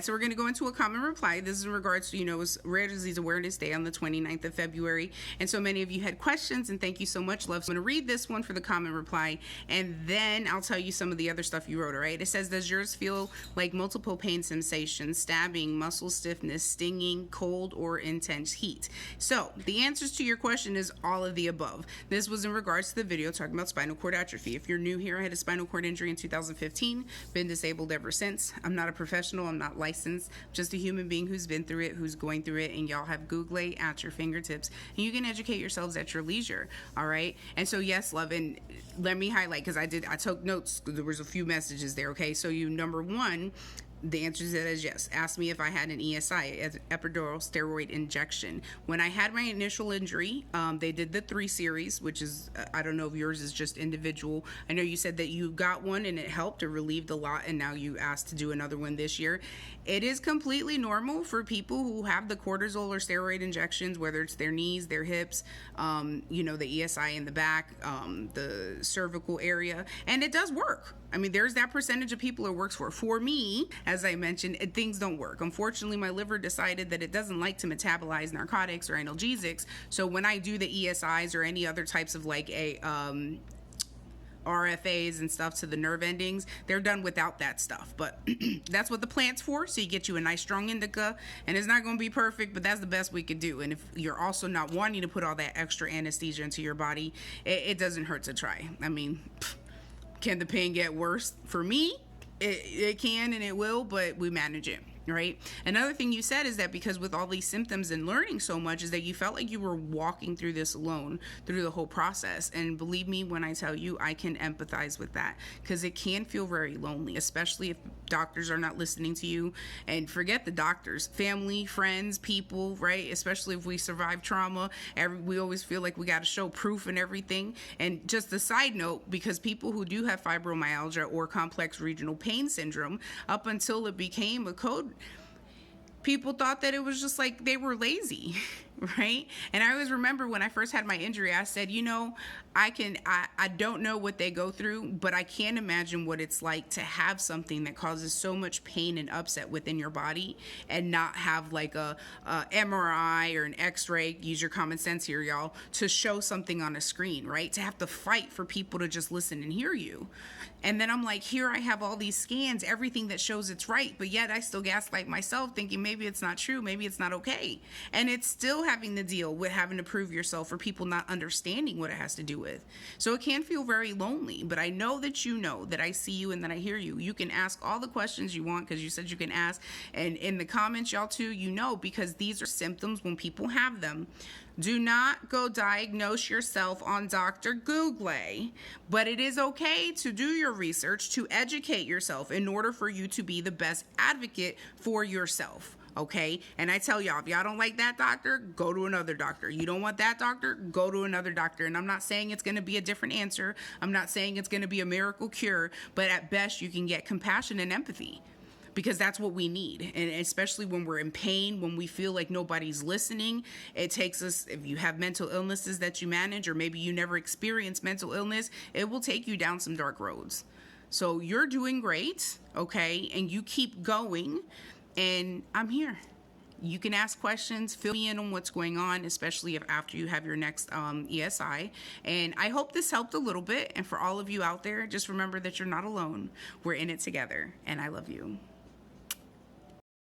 So we're going to go into a common reply. This is in regards to, it's Rare Disease Awareness Day on the 29th of February. And so many of you had questions, and thank you so much, love. So I'm going to read this one for the common reply, and then I'll tell you some of the other stuff you wrote, all right? It says, does yours feel like multiple pain sensations, stabbing, muscle stiffness, stinging, cold, or intense heat? So the answers to your question is all of the above. This was in regards to the video talking about spinal cord atrophy. If you're new here, I had a spinal cord injury in 2015, been disabled ever since. I'm not a professional, I'm not licensed, just a human being who's been through it, who's going through it, and y'all have Google at your fingertips, and you can educate yourselves at your leisure, all right? And so yes, love, and let me highlight, because I took notes, there was a few messages there, okay? So number one, the answer to that is yes. Ask me if I had an ESI, epidural steroid injection. When I had my initial injury, they did the 3 series, which is, I don't know if yours is just individual. I know you said that you got one and it helped or relieved a lot, and now you asked to do another one this year. It is completely normal for people who have the cortisol or steroid injections, whether it's their knees, their hips, the ESI in the back, the cervical area, and it does work. I mean, there's that percentage of people it works for. For me, as I mentioned, things don't work. Unfortunately, my liver decided that it doesn't like to metabolize narcotics or analgesics. So when I do the ESIs or any other types of like RFAs and stuff to the nerve endings, they're done without that stuff. But that's what the plant's for. So you get you a nice strong indica, and it's not going to be perfect, but that's the best we could do. And if you're also not wanting to put all that extra anesthesia into your body, it doesn't hurt to try. I mean, can the pain get worse? For me, it can and it will, but we manage it, right? Another thing you said is that because with all these symptoms and learning so much, is that you felt like you were walking through this alone through the whole process. And believe me when I tell you, I can empathize with that, because it can feel very lonely, especially if doctors are not listening to you. And forget the doctors, family, friends, people, right? Especially if we survive trauma, we always feel like we got to show proof and everything. And just a side note, because people who do have fibromyalgia or complex regional pain syndrome, up until it became a code, people thought that it was just like they were lazy, right? And I always remember when I first had my injury, I said, I don't know what they go through, but I can't imagine what it's like to have something that causes so much pain and upset within your body and not have like a MRI or an X-ray, use your common sense here, y'all, to show something on a screen, right? To have to fight for people to just listen and hear you. And then I'm like, here I have all these scans, everything that shows it's right, but yet I still gaslight myself thinking maybe it's not true, maybe it's not okay. And it's still having to deal with having to prove yourself for people not understanding what it has to do with. So it can feel very lonely, but I know that I see you and that I hear you. You can ask all the questions you want, because you said you can ask. And in the comments, y'all too, because these are symptoms when people have them. Do not go diagnose yourself on Dr. Google, but it is okay to do your research, to educate yourself in order for you to be the best advocate for yourself. Okay? And I tell y'all, if y'all don't like that doctor, go to another doctor. You don't want that doctor, go to another doctor. And I'm not saying it's going to be a different answer. I'm not saying it's going to be a miracle cure, but at best you can get compassion and empathy, because that's what we need. And especially when we're in pain, when we feel like nobody's listening, it takes us, if you have mental illnesses that you manage, or maybe you never experienced mental illness, it will take you down some dark roads. So you're doing great, okay? And you keep going, and I'm here. You can ask questions, fill me in on what's going on, especially if after you have your next ESI. And I hope this helped a little bit. And for all of you out there, just remember that you're not alone. We're in it together, and I love you.